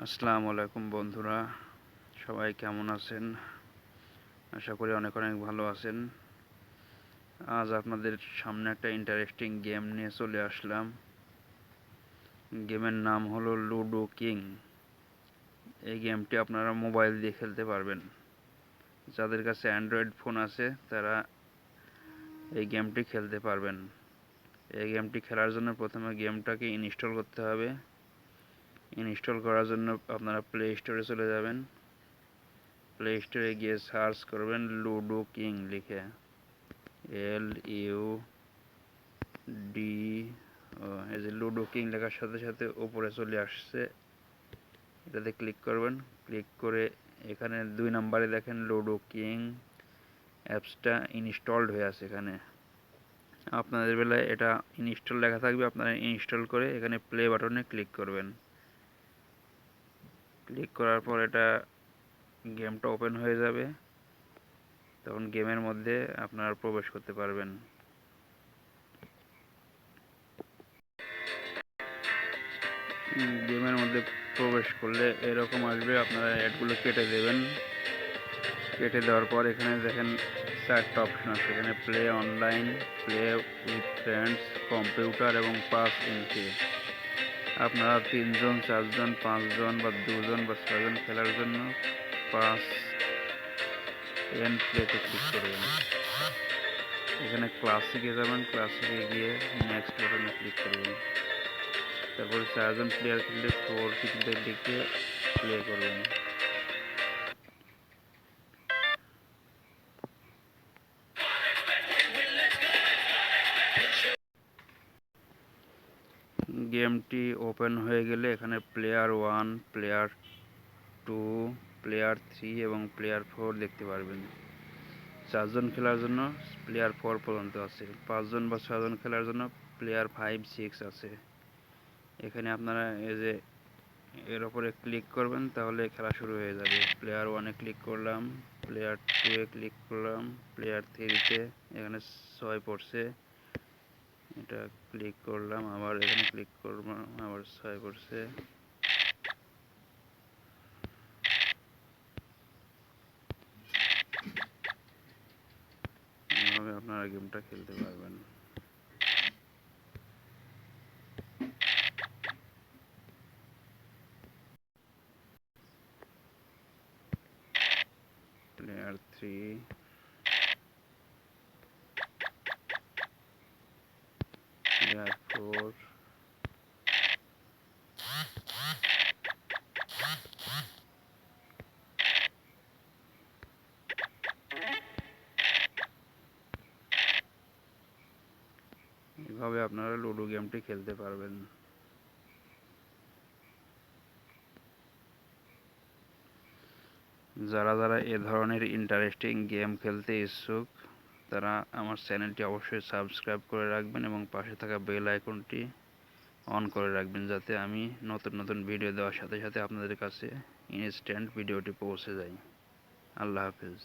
আসসালামু আলাইকুম বন্ধুরা, সবাই কেমন আছেন? আশা করি অনেক অনেক ভালো আছেন। আজ আপনাদের সামনে একটা ইন্টারেস্টিং গেম নিয়ে চলে আসলাম। গেমের নাম হলো লুডো কিং। এই গেমটি আপনারা মোবাইল দিয়ে খেলতে পারবেন। যাদের কাছে অ্যান্ড্রয়েড ফোন আছে তারা এই গেমটি খেলতে পারবেন। এই গেমটি খেলার জন্য প্রথমে গেমটাকে ইনস্টল করতে হবে। ইনস্টল করার জন্য আপনারা প্লে স্টোরে চলে যাবেন। প্লে স্টোরে গিয়ে সার্চ করবেন লুডো কিং লিখে, LUD। এই যে লুডো কিং লেখার সাথে সাথে উপরে চলে আসছে, এটাতে ক্লিক করবেন। ক্লিক করে এখানে 2 নম্বরে দেখেন লুডো কিং অ্যাপসটা ইনস্টলড হয়ে আছে। এখানে আপনাদের বেলায় এটা ইনস্টল লেখা থাকবে, আপনারা ইনস্টল করে এখানে প্লে বাটনে ক্লিক করবেন। ক্লিক করার পর এটা গেমটা ওপেন হয়ে যাবে, তখন গেমের মধ্যে আপনারা প্রবেশ করতে পারবেন। গেমের মধ্যে প্রবেশ করলে এরকম আসবে, আপনারা অ্যাডগুলো কেটে দেবেন। কেটে দেওয়ার পর এখানে দেখেন 4টা অপশন আছে। এখানে play online, play with friends, computer এবং পাস ইনফি। আপনারা 3 জন, 4 জন, 5 জন বা 2 জন বা 6 জন খেলার জন্য পাস এন্ড প্লেতে ক্লিক করবেন। এখানে ক্লাসিকে যাবেন, ক্লাসিকে গিয়ে নেক্সট বাটনে ক্লিক করবেন। তারপরে 4 জন প্লেয়ার খেললে 4 টিতে লিখে প্লে করবেন। গেমটি ওপেন হয়ে গেলে এখানে প্লেয়ার 1, প্লেয়ার 2, প্লেয়ার 3 এবং প্লেয়ার 4 দেখতে পারবেন। 4 জন খেলার জন্য প্লেয়ার 4 পর্যন্ত আছে। 5 জন বা 6 জন খেলার জন্য প্লেয়ার 5, 6 আছে। এখানে আপনারা এই যে এর উপরে ক্লিক করবেন, তাহলে খেলা শুরু হয়ে যাবে। প্লেয়ার 1-এ ক্লিক করলাম, প্লেয়ার 2-এ ক্লিক করলাম, প্লেয়ার 3-তে এখানে 6 পড়ছে, এটা ক্লিক করলাম, আবার এখানে ক্লিক করলাম, আবার 6 পড়ছে। এভাবে আপনারা গেমটা খেলতে পারবেন। প্লেয়ার 3, প্লেয়ার 4, এভাবে আপনারা লুডো গেমটি খেলতে পারবেন। যারা যারা এ ধরনের ইন্টারেস্টিং গেম খেলতে ইচ্ছুক তারা আমার চ্যানেলটি অবশ্যই সাবস্ক্রাইব করে রাখবেন এবং পাশে থাকা বেল আইকনটি অন করে রাখবেন, যাতে আমি নতুন নতুন ভিডিও দেওয়ার সাথে সাথে আপনাদের কাছে ইনস্ট্যান্ট ভিডিওটি পৌঁছে যায়। আল্লাহ হাফেজ।